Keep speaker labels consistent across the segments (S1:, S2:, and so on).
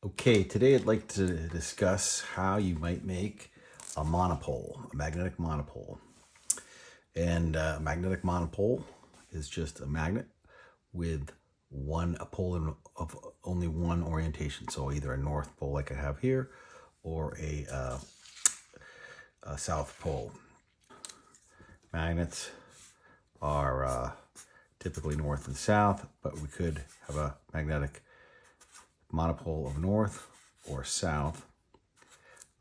S1: Okay, today I'd like to discuss how you might make a monopole, a magnetic monopole. And a magnetic monopole is just a magnet with a pole of only one orientation. So either a north pole like I have here or a south pole. Magnets are typically north and south, but we could have a magnetic monopole of north or south.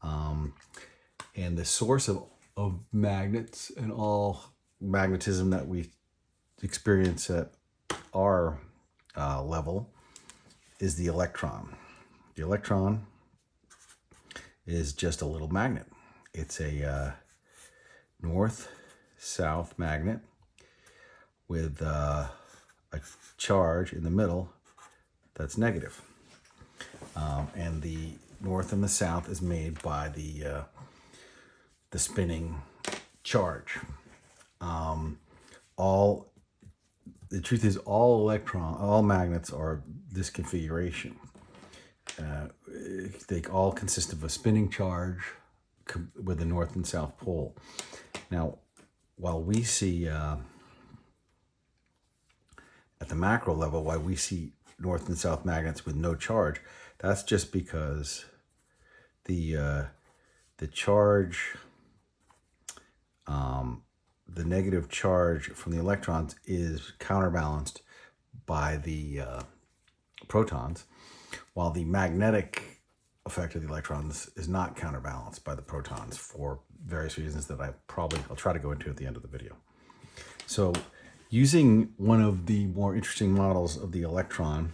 S1: And the source of magnets and all magnetism that we experience at our level is the electron. The electron is just a little magnet. It's a north-south magnet with a charge in the middle that's negative. And the north and the south is made by the spinning charge. The truth is all magnets are this configuration. They all consist of a spinning charge with a north and south pole. Now, while we see at the macro level, why we see north and south magnets with no charge, that's just because the charge, the negative charge from the electrons is counterbalanced by the protons, while the magnetic effect of the electrons is not counterbalanced by the protons for various reasons that I'll try to go into at the end of the video. So using one of the more interesting models of the electron,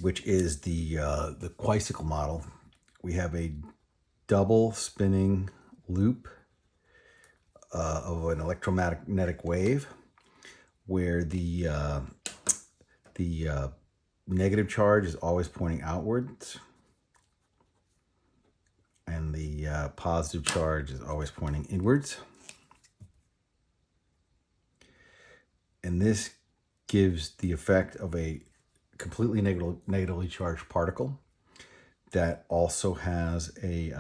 S1: which is the quicicle model, we have a double spinning loop of an electromagnetic wave where the negative charge is always pointing outwards and the positive charge is always pointing inwards. And this gives the effect of a completely negatively charged particle that also has a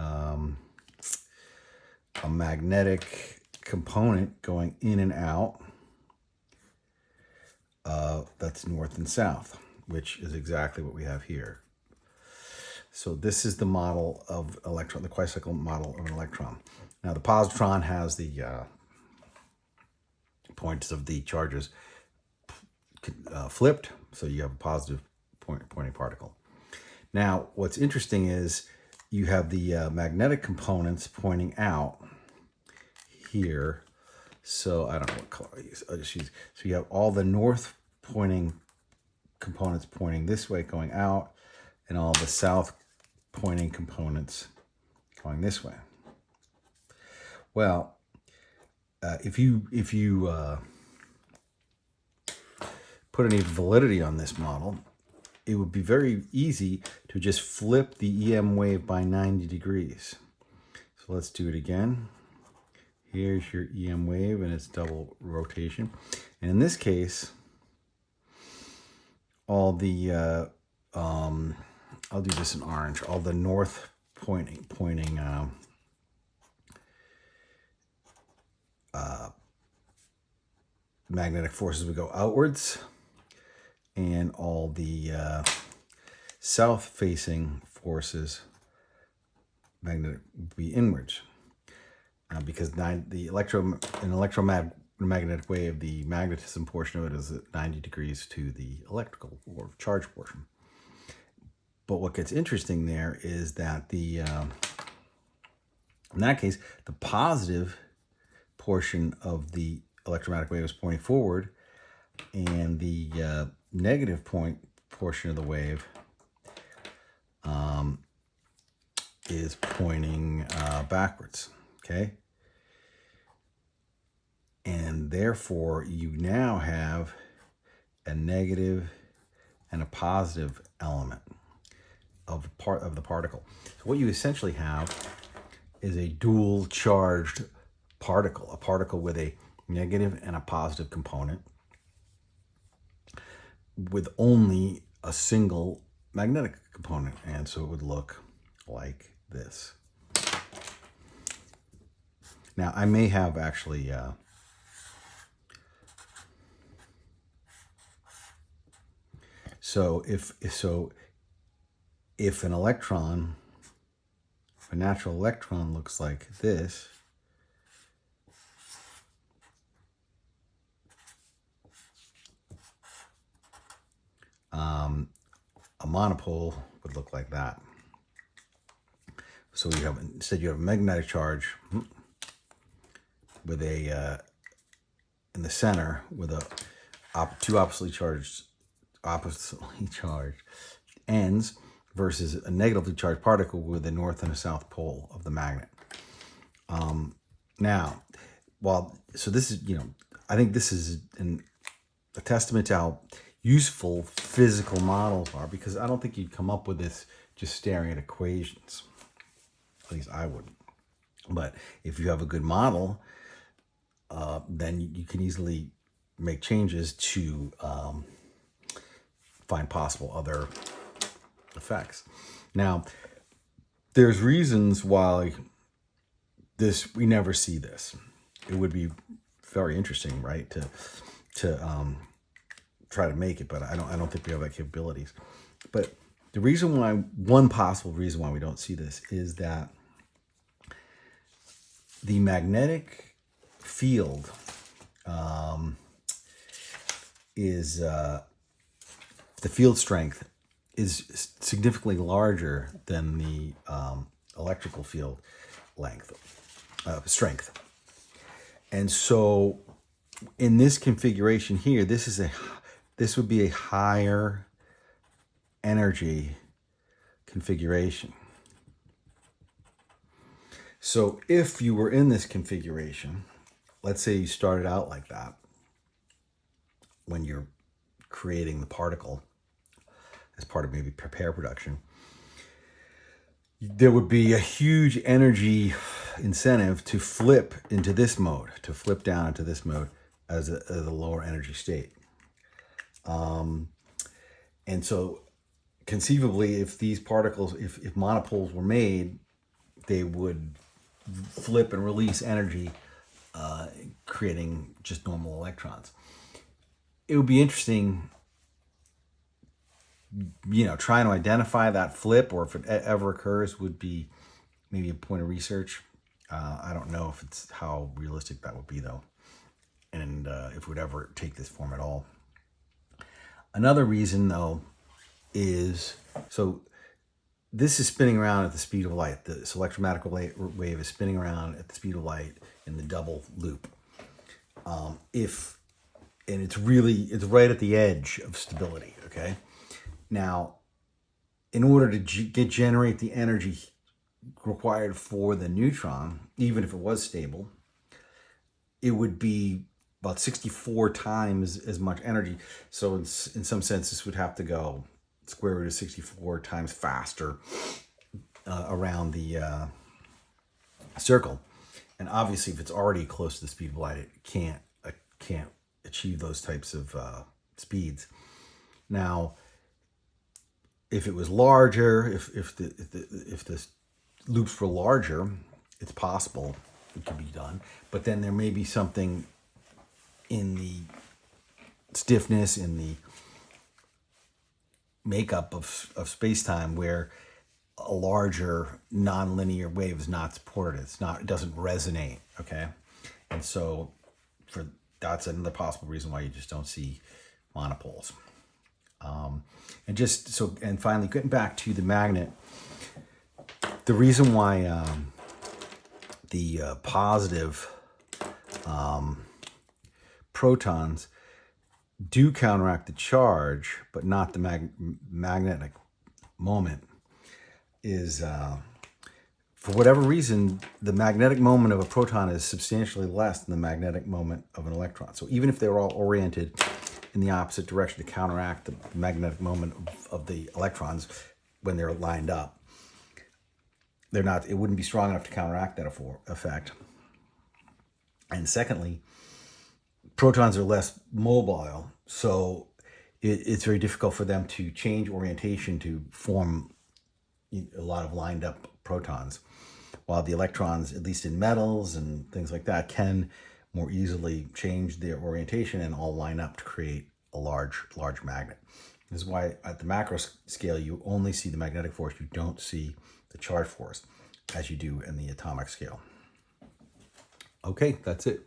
S1: magnetic component going in and out. That's north and south, which is exactly what we have here. So this is the model of electron, the quicicle model of an electron. Now the positron has the points of the charges flipped, so you have a positive pointing particle. Now, what's interesting is you have the magnetic components pointing out here. So I don't know what color I use. I'll just use. So you have all the north pointing components pointing this way, going out, and all the south pointing components going this way. Well, if you put any validity on this model, it would be very easy to just flip the EM wave by 90 degrees. So let's do it again. Here's your EM wave and its double rotation. And in this case, all the, I'll do this in orange, all the north pointing magnetic forces would go outwards, and all the south-facing forces magnetic would be inwards. Because an electromagnetic wave, the magnetism portion of it is at 90 degrees to the electrical or charge portion. But what gets interesting there is that in that case, the positive portion of the electromagnetic wave is pointing forward, and the negative portion of the wave is pointing backwards. Okay. And therefore you now have a negative and a positive element of the particle. So what you essentially have is a dual charged particle, a particle with a negative and a positive component, with only a single magnetic component. And so it would look like this. Now I may have actually so if an electron, a natural electron looks like this, a monopole would look like that. So you have, instead you have a magnetic charge with a in the center with two oppositely charged ends versus a negatively charged particle with a north and a south pole of the magnet. Now, so this is, I think this is a testament to how useful physical models are, because I don't think you'd come up with this just staring at equations. At least I wouldn't. But if you have a good model, then you can easily make changes to find possible other effects. Now, there's reasons why we never see this. It would be very interesting, right, to try to make it, but I don't think we have that capabilities. But the reason why, one possible reason why we don't see this is that the magnetic field is the field strength is significantly larger than the electrical field strength. And so in this configuration here, this would be a higher energy configuration. So if you were in this configuration, let's say you started out like that when you're creating the particle as part of maybe pair production, there would be a huge energy incentive to flip into this mode, to flip down into this mode as a lower energy state. And so conceivably, if these particles, if monopoles were made, they would flip and release energy, creating just normal electrons. It would be interesting, trying to identify that flip, or if it ever occurs, would be maybe a point of research. I don't know if it's how realistic that would be, though, and if it would ever take this form at all. Another reason, though, is, so this is spinning around at the speed of light. This electromagnetic wave is spinning around at the speed of light in the double loop. And it's right at the edge of stability, okay? Now, in order to generate the energy required for the neutron, even if it was stable, it would be about 64 times as much energy. So in some sense, this would have to go square root of 64 times faster around the circle. And obviously, if it's already close to the speed of light, it can't achieve those types of speeds. Now, if it was larger, if the loops were larger, it's possible it could be done. But then there may be something in the stiffness, in the makeup of space-time, where a larger nonlinear wave is not supported. It doesn't resonate, okay? And so that's another possible reason why you just don't see monopoles. And finally, getting back to the magnet, the reason why the positive protons do counteract the charge, but not the magnetic moment, is for whatever reason, the magnetic moment of a proton is substantially less than the magnetic moment of an electron. So even if they're all oriented in the opposite direction to counteract the magnetic moment of the electrons when they're lined up, it wouldn't be strong enough to counteract that effect. And secondly, protons are less mobile. So it's very difficult for them to change orientation to form a lot of lined up protons, while the electrons, at least in metals and things like that, can more easily change their orientation and all line up to create a large magnet. This is why at the macro scale you only see the magnetic force, you don't see the charge force as you do in the atomic scale. Okay, that's it.